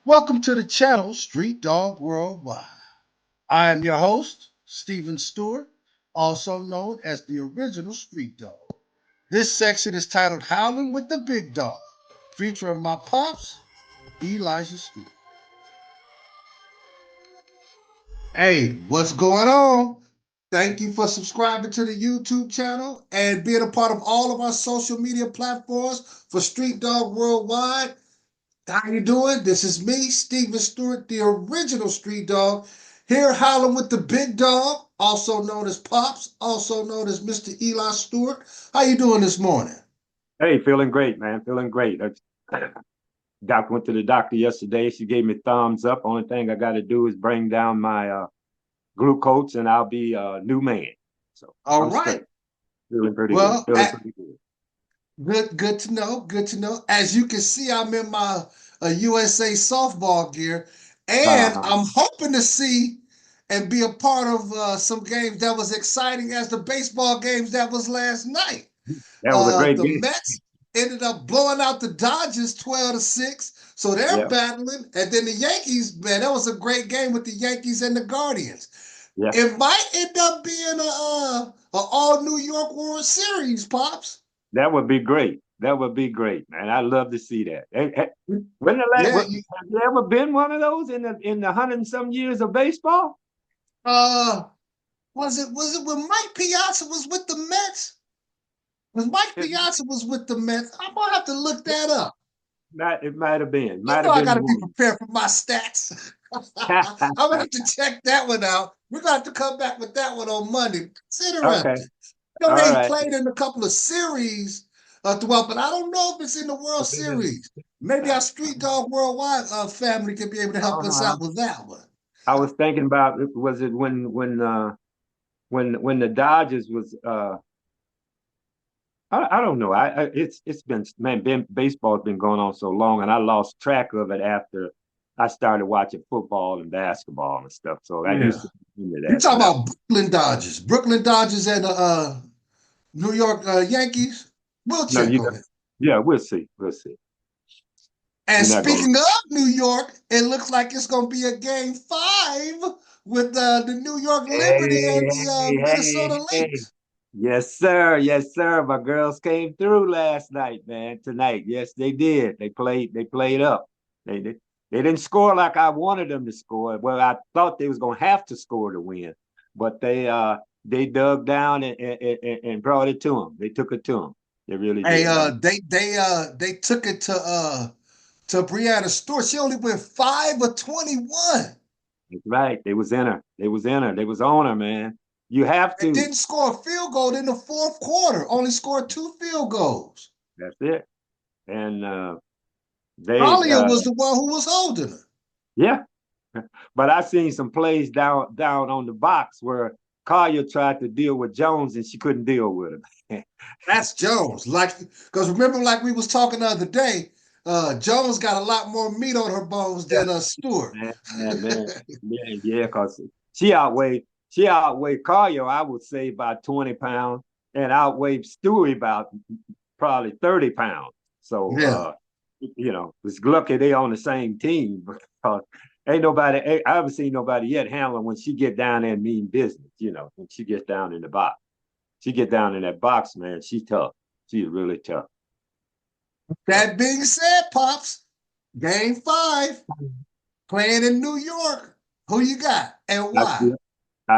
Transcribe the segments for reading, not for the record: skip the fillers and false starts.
Welcome to the channel Street Dog Worldwide. I am your host, Stephen Stewart, also known as the original Street Dog. This section is titled Howlin with the Big Dog, featuring my pops, Elijah Stewart. Hey, what's going on? Thank you for subscribing to the YouTube channel and being a part of all of our social media platforms for Street Dog Worldwide. How you doing? This is me, Stephen Stewart, the original Street Dog, here howling with the Big Dog, also known as Popz, also known as Mr. Eli Stewart. How you doing this morning? Hey, feeling great, man. Feeling great. Doc went to the doctor yesterday. She gave me thumbs up. Only thing I got to do is bring down my glucose, and I'll be a new man. So All I'm right. straight. Feeling pretty good. Well, Feeling pretty good. good to know. Good to know. As you can see, I'm in my USA softball gear, and Uh-huh. I'm hoping to see and be a part of some games that was exciting as the baseball games that was last night. That was a great The game. Mets ended up blowing out the Dodgers 12-6. So they're Yeah, battling. And then the Yankees, man, that was a great game with the Yankees and the Guardians. yeah. It might end up being a all New York World Series, Pops. That would be great. That would be great, man. I'd love to see that. When the last, Yeah, have you ever been one of those in the hundred and some years of baseball? uh was it when Mike Piazza was with the Mets? Was Mike It, Piazza was with the Mets? I'm gonna have to look that up. it might have been. You Might know have I been gotta be one. prepared for my stats. I'm gonna have to check that one out. We're gonna have to come back with that one on Monday. It's Okay. interesting. You know, All they right. played in a couple of series throughout, but I don't know if it's in the World Series. Maybe our Street Dog Worldwide family could be able to help us Uh-huh. out with that one. I was thinking about, was it when the Dodgers was I don't know. It's been, man, baseball's been going on so long, and I lost track of it after I started watching football and basketball and stuff. So I Yeah. used to be into You that. talking Now, about Brooklyn Dodgers and New York Yankees? We'll no, check on it. yeah, we'll see. We'll see. And You're not going. speaking of New York, it looks like it's going to be a game 5 with the New York Liberty and Hey, the hey, Minnesota hey, hey. Lynx. Yes, sir. Yes, sir. My girls came through last night, man. Tonight, yes, they did. They played. They played up. They they didn't score like I wanted them to score. Well, I thought they was gonna have to score to win, but they dug down and brought it to them. They took it to them. They really Hey, did. they took it to Brianna Stewart. She only went 5 of 21 That's right. They was in her. They was in her. They was on her, man. You have and to. didn't score a field goal in the fourth quarter. Only scored 2 field goals. That's it. And they Talia was the one who was holding her. yeah. But I seen some plays down on the box where Collier tried to deal with Jones and she couldn't deal with him. That's Jones. Like, because remember, like we was talking the other day, Jones got a lot more meat on her bones Yeah, than Stewart. man. Yeah, because she outweighed Collier, I would say, about 20 pounds, and outweighed Stewie about probably 30 pounds. So Yeah. it's lucky they on the same team because I haven't seen nobody yet handling when she get down there and mean business, when she gets down in the box. She get down in that box, man. She's tough. She's really tough. So That being said, Pops, game 5, playing in New York. Who you got and I why?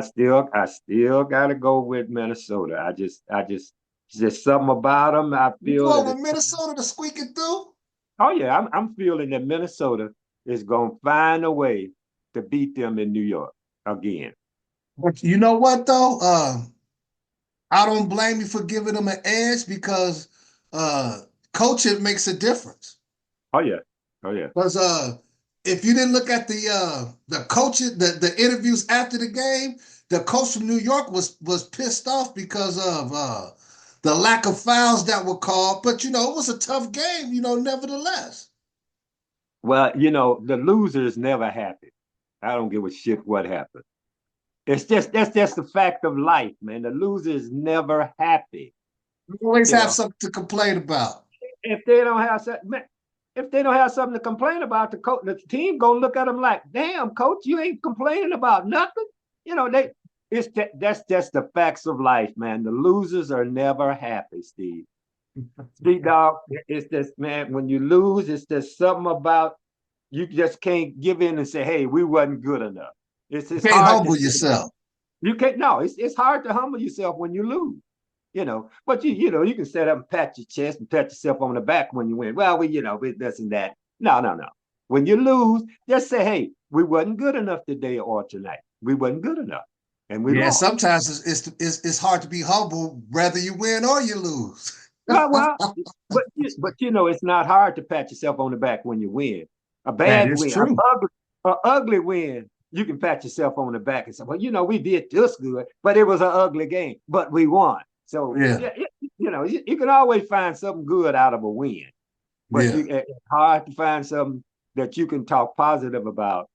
still, I still gotta go with Minnesota. It's just something about them. I You feel going that with Minnesota to squeak it through? oh yeah, I'm feeling that Minnesota is gonna find a way to beat them in New York again. But you know what though? I don't blame you for giving them an edge because uh, coaching makes a difference. Oh yeah, oh yeah. Because if you didn't look at the coaches, the interviews after the game, the coach from New York was pissed off because of the lack of fouls that were called. But it was a tough game. Nevertheless. Well, the losers never happy. I don't give a shit what happened. That's just the fact of life, man. The loser is never happy. You always You have know, something to complain about. if they don't have something, man, if they don't have something to complain about, the team gonna look at them like, damn, coach, you ain't complaining about nothing. You know, that's just the facts of life, man. The losers are never happy, Steve. Big Dawg, it's just, man, when you lose, it's just something about you just can't give in and say, hey, we wasn't good enough. It's Can't hard to humble yourself. you can't no, it's hard to humble yourself when you lose. But you can set up and pat your chest and pat yourself on the back when you win. Well, we this and that. No, no, no. When you lose, just say, hey, we wasn't good enough today or tonight. We wasn't good enough. And we Yeah, lost. sometimes it's hard to be humble whether you win or you lose. Well, but it's not hard to pat yourself on the back when you win. A That bad is win, true. a ugly win, you can pat yourself on the back and say, well, we did this good, but it was an ugly game, but we won. So Yeah, yeah, you can always find something good out of a win, but yeah, it's hard to find something that you can talk positive about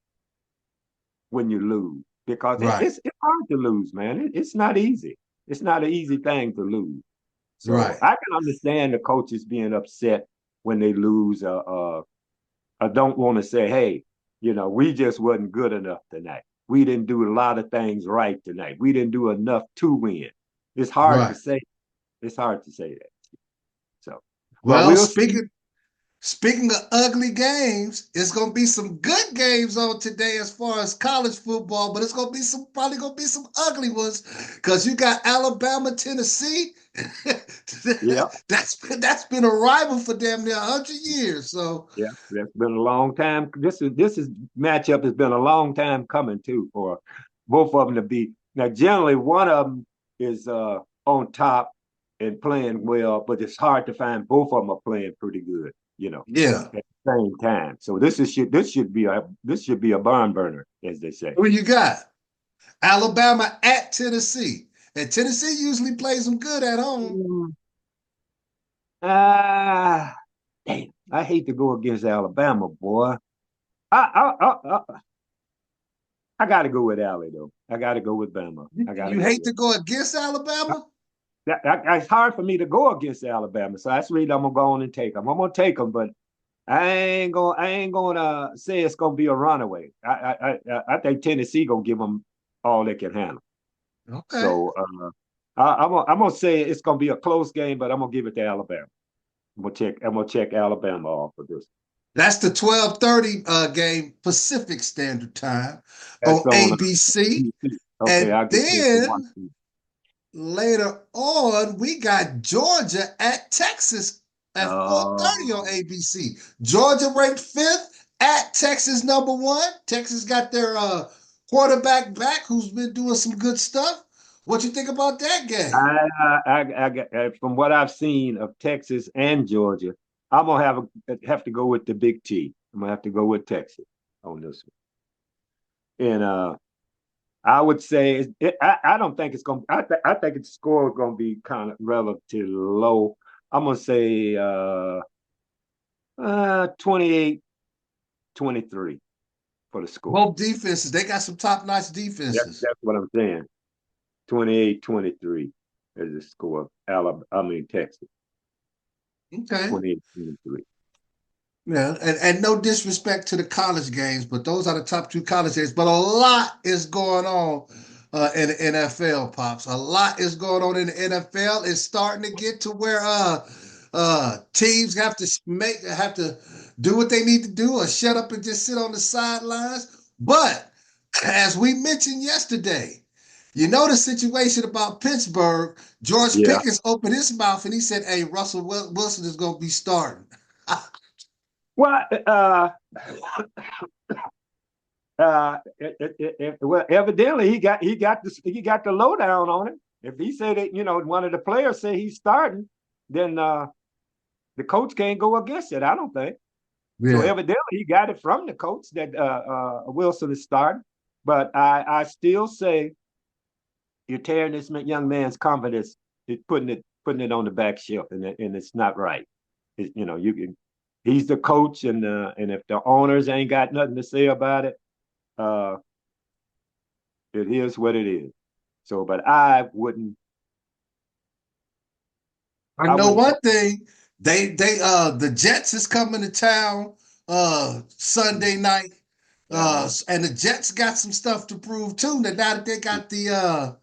when you lose because right, it's hard to lose, man. It's not easy. It's not an easy thing to lose. So right. I can understand the coaches being upset when they lose. I don't want to say, hey, we just wasn't good enough tonight. We didn't do a lot of things right tonight. We didn't do enough to win. It's hard to Right. say. It's hard to say that. So, well, Well, we'll see. speaking of ugly games, it's gonna be some good games on today as far as college football, but it's gonna be probably gonna be some ugly ones because you got Alabama, Tennessee. Yeah, that's been a rival for damn near 100 years. So yeah, that's been a long time. This is matchup has been a long time coming too for both of them to be. Now, generally, one of them is on top and playing well, but it's hard to find both of them are playing pretty good. yeah, At the same time. So this should be a barn burner, as they say. who you got? Alabama at Tennessee, and Tennessee usually plays them good at home. Mm, Ah, damn! I hate to go against Alabama, boy. I got to go with Allie though. I got to go with Bama. I got to You go hate with. to go against Alabama? It's hard for me to go against Alabama, so that's the reason I'm gonna go on and take them. I'm gonna take them, but I ain't gonna say it's gonna be a runaway. I think Tennessee gonna give them all they can handle. Okay. So I'm gonna say it's gonna be a close game, but I'm gonna give it to Alabama. I'm gonna check Alabama off for this. That's the 12:30 game Pacific Standard Time That's on on ABC. ABC. Okay, And I'll get this to one. then later on, we got Georgia at Texas at 4:30 on Oh, ABC. Georgia ranked fifth at Texas number one. Texas got their quarterback back who's been doing some good stuff. What you think about that game? from what I've seen of Texas and Georgia, I'm gonna have to go with the Big T. I'm gonna have to go with Texas on this one. And I would say I don't think it's gonna. I think its score is gonna be kind of relatively low. I'm gonna say 28-23 for the score. Both defenses, they got some top-notch defenses. That's what I'm saying. 28-23 is the score. Texas. Okay. 28-23. Yeah, and no disrespect to the college games, but those are the top two college games. But a lot is going on in the NFL, Pops. A lot is going on in the NFL. It's starting to get to where teams have to do what they need to do or shut up and just sit on the sidelines. But as we mentioned yesterday, you know the situation about Pittsburgh. George Yeah. Pickens opened his mouth and he said, "Hey, Russell Wilson is going to be starting." Well, well, evidently he got the lowdown on it. If he said that, one of the players say he's starting, then the coach can't go against it. I don't think so. Yeah. Evidently, he got it from the coach that Wilson is starting. But I still say you're tearing this young man's confidence. It's putting it on the back shelf, and it's not right. You can. He's the coach, and if the owners ain't got nothing to say about it, uh, it is what it is. But I wouldn't. I I know wouldn't. one thing. The Jets is coming to town Sunday night. And the Jets got some stuff to prove too. Now that they got the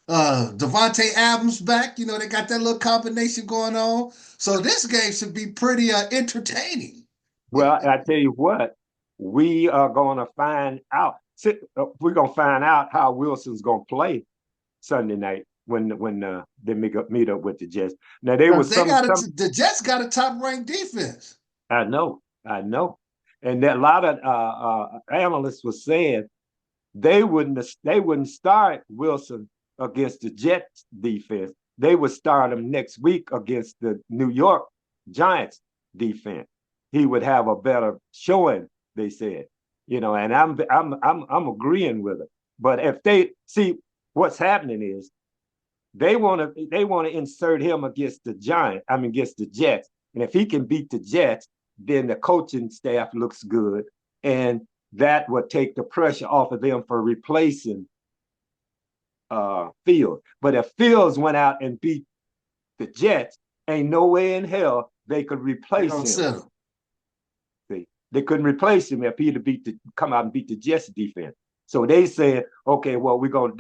Devontae Adams back, they got that little combination going on. So this game should be pretty entertaining. Well, I tell you what, we are going to find out. We're going to find out how Wilson's going to play Sunday night when they meet up with the Jets. Now they was the Jets got a top ranked defense. I know, and that a lot of analysts were saying they wouldn't start Wilson against the Jets defense. They would start him next week against the New York Giants defense. He would have a better showing, they said. And I'm agreeing with it. But if they see what's happening is they want to insert him against the Jets. And if he can beat the Jets, then the coaching staff looks good. And that would take the pressure off of them for replacing Fields. But if Fields went out and beat the Jets, ain't no way in hell they could replace him. See, they couldn't replace him if he'd come out and beat the Jets defense. So they said, okay, what we're gonna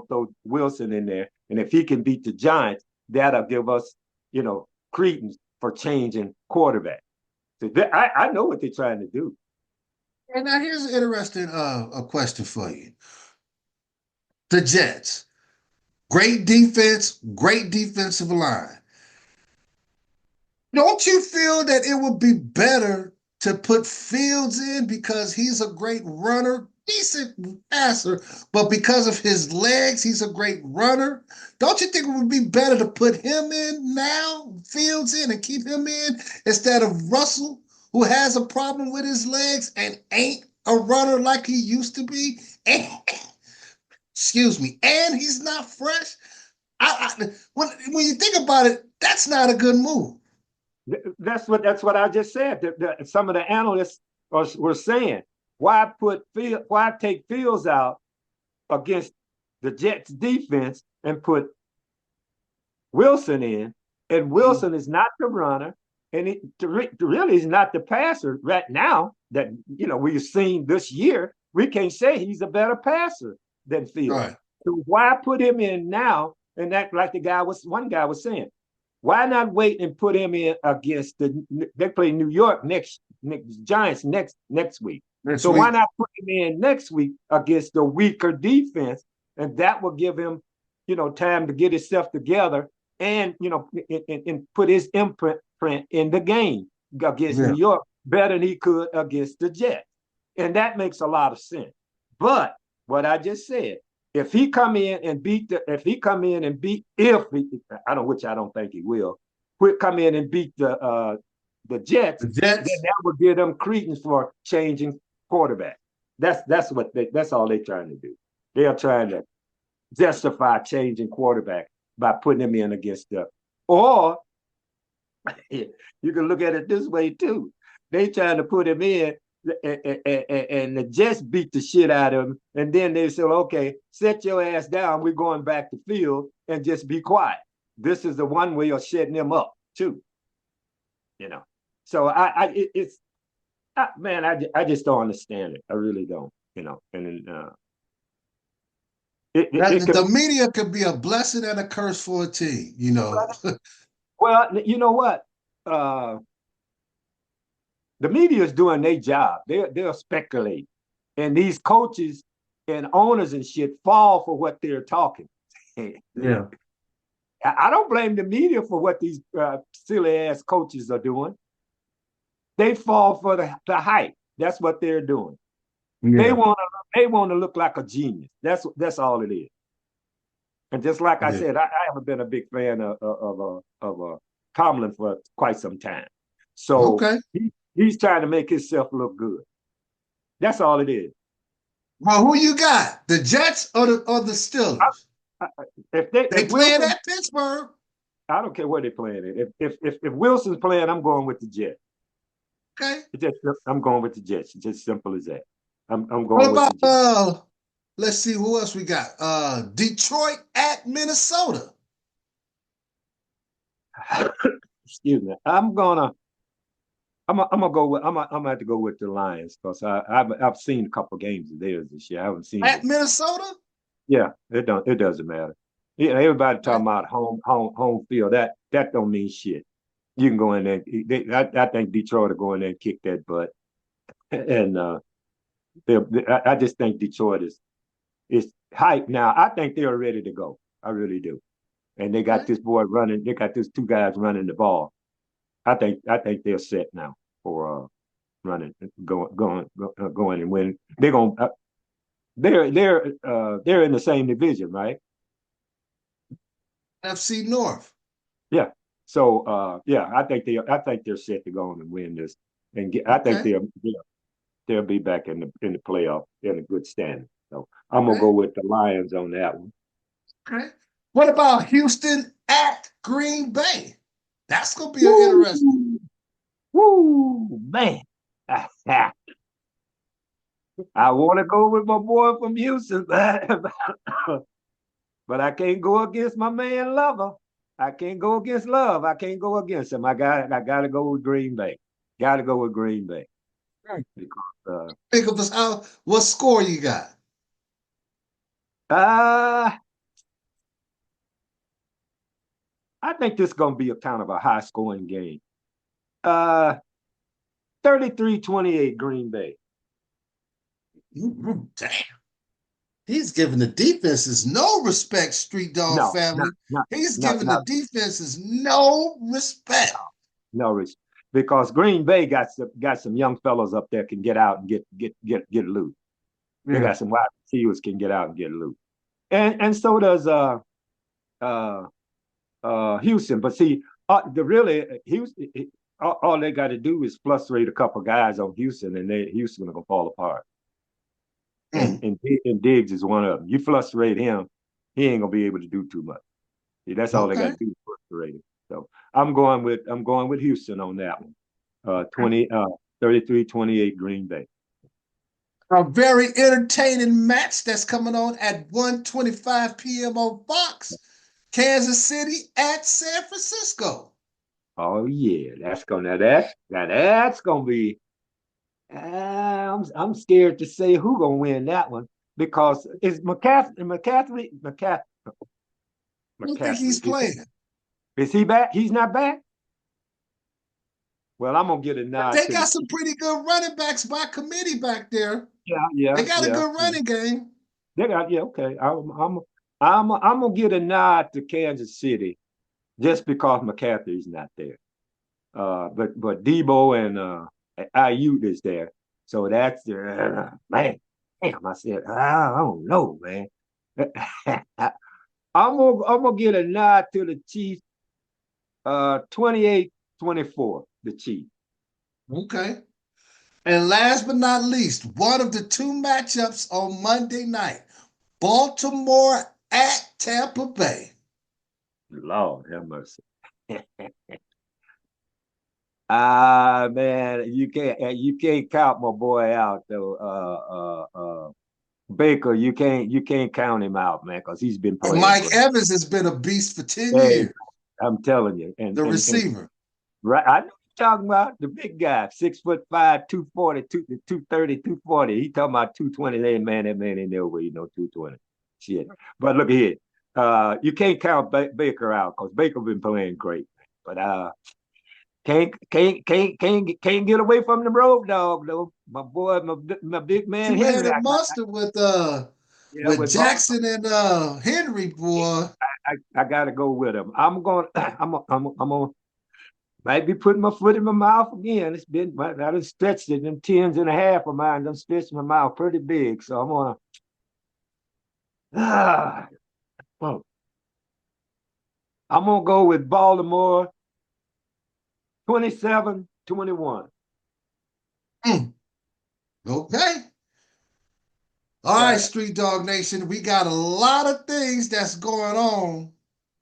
throw Wilson in there, and if he can beat the Giants, that'll give us, credence for changing quarterback. So I know what they're trying to do. And now here's an interesting a question for you. The Jets, great defense, great defensive line. Don't you feel that it would be better to put Fields in because he's a great runner, decent passer, but because of his legs, he's a great runner? Don't you think it would be better to put him in now, Fields in, and keep him in instead of Russell, who has a problem with his legs and ain't a runner like he used to be? And, excuse me, and he's not fresh. When you think about it, that's not a good move. That's what I just said. Some of the analysts were saying, why take Fields out against the Jets defense and put Wilson in? And Wilson is not the runner, and it really is not the passer right now that we've seen this year. We can't say he's a better passer than Fields. Right. So why put him in now? And that, like one guy was saying, why not wait and put him in against they play New York next Giants next week. Why not put him in next week against the weaker defense, and that will give him, time to get himself together and and put his imprint in the game against New York better than he could against the Jets, and that makes a lot of sense. But what I just said, if he come in and beat, which I don't think he will come in and beat the Jets, then that would give them credence for changing quarterback. That's all they're trying to do. They are trying to justify changing quarterback by putting him in against or you can look at it this way too. They trying to put him in and the Jets beat the shit out of him, and then they said, okay, set your ass down, we're going back to field and just be quiet. This is the one way of shutting them up too. So I just don't understand it. I really don't. The media could be a blessing and a curse for a team. Well, you know what? The media is doing their job. They're speculating, and these coaches and owners and shit fall for what they're talking. Yeah, I don't blame the media for what these silly ass coaches are doing. They fall for the hype. That's what they're doing. Yeah. They want to look like a genius. That's all it is. And just like I said, I haven't been a big fan of Tomlin for quite some time. So he's trying to make himself look good. That's all it is. Well, who you got? The Jets or the Steelers? If they playing at Pittsburgh. I don't care where they're playing. If Wilson's playing, I'm going with the Jets. Okay. I'm going with the Jets. It's just simple as that. I'm going what with the Jets. Let's see who else we got. Detroit at Minnesota. excuse me. I'm gonna go with I'm gonna have to go with the Lions because I've seen a couple games of theirs this year. I haven't seen At them. Minnesota? Yeah, it doesn't matter. Yeah, everybody Okay. talking about home field. That don't mean shit. You can go in there. I think Detroit will go in there and kick that butt. And I just think Detroit is hype now. I think they're ready to go. I really do. And they got Okay. this boy running. They got these two guys running the ball. I think they're set now for running, going and win. They're going. They're in the same division, right? FC North. Yeah. So yeah, I think they're set to go on and win this, and I think Okay. they'll be back in the playoff in a good standing. So I'm gonna Okay. go with the Lions on that one. Okay. What about Houston at Green Bay? That's gonna be an Woo, interesting. woo, man. I want to go with my boy from Houston, but I can't go against my man Lover. I can't go against Love. I can't go against him. I got to go with Green Bay. Got to go with Green Bay because Think of us out. What score you got? uh, I think this is gonna be a kind of a high scoring game. Uh, 33-28 Green Bay. Damn. He's giving the defenses no respect, Street Dog No, family. no, He's no, giving the no, defenses no respect. no, because Green Bay got some young fellows up there can get out and get loose. They Yeah. got some wide receivers can get out and get loose, and so does uh Houston. But see, the really Houston, all they got to do is frustrate a couple guys on Houston, and Houston gonna fall apart. And, Mm. and Diggs is one of them. You frustrate him, he ain't gonna be able to do too much. See, that's all they got Okay. to do is frustrate him. So I'm going with Houston on that one. 33-28 Green Bay. A very entertaining match that's coming on at 1:25 p.m. on Fox. Kansas City at San Francisco. Oh yeah, that's gonna be. I'm scared to say who gonna win that one because it's I don't think he's McCaffrey. playing. Is he back? He's not back. Well, I'm gonna get a But nod they to the got some Chiefs. pretty good running backs by committee back there. Yeah, They yeah, got a yeah, good yeah. running game. They got yeah. Okay, I'm gonna get a nod to Kansas City just because McCaffrey's not there. But Debo and Ayuk is there, so that's man. Damn, I said I don't know, man. I'm gonna get a nod to the Chiefs. 28-24, the Chiefs. Okay. And last but not least, one of the two matchups on Monday night, Baltimore at Tampa Bay. Lord have mercy. Man, you can't count my boy out though. Baker, you can't count him out, man, because he's been And playing Mike great. Evans has been a beast for 10 Hey, years, I'm telling you, and the and receiver. right, I know you're talking about the big guy, 6'5", 240, 230, 240. He talking about 220. That man ain't never weighed no 220. Shit. But look here, you can't count Baker out because Baker been playing great. But can't get away from the road dog though. My boy, my big man Henry. Two-headed monster with Yeah, with Jackson and Henry, boy. I gotta go with him. I'm going. I'm gonna might be putting my foot in my mouth again. It's been I done stretched it. Them 10s and a half of mine done stretched my mouth pretty big. So I'm gonna. Well, I'm gonna go with Baltimore 27-21. Mm. Okay. All right, Street Dog Nation, we got a lot of things that's going on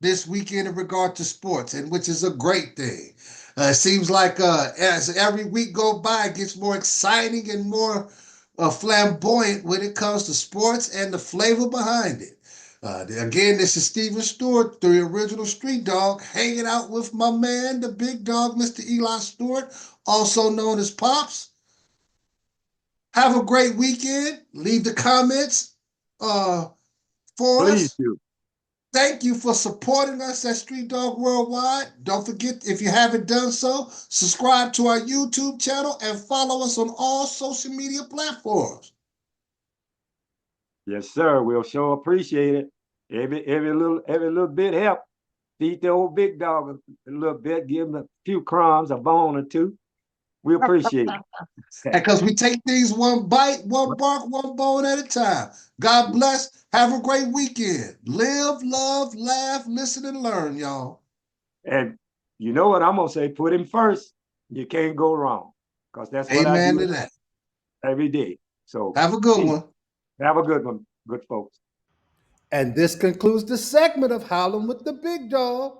this weekend in regard to sports, and which is a great thing. It seems like as every week go by, it gets more exciting and more flamboyant when it comes to sports and the flavor behind it. Again, this is Steven Stewart, the original Street Dog, hanging out with my man, the Big Dog, Mr. Eli Stewart, also known as Popz. Have a great weekend. Leave the comments for Please us. do. Thank you for supporting us at Street Dog Worldwide. Don't forget, if you haven't done so, subscribe to our YouTube channel and follow us on all social media platforms. Yes, sir. We'll sure appreciate it. Every little bit help. Feed the old Big Dog a little bit. Give him a few crumbs, a bone or two. We appreciate it. Because we take things one bite, one bark, one bone at a time. God bless. Have a great weekend. Live, love, laugh, listen, and learn, y'all. And you know what I'm gonna say? Put him first. You can't go wrong. Because that's what I Amen do to that. every day. So Have a good one. Have a good one, good folks. And this concludes the segment of Howlin' with the Big Dawg.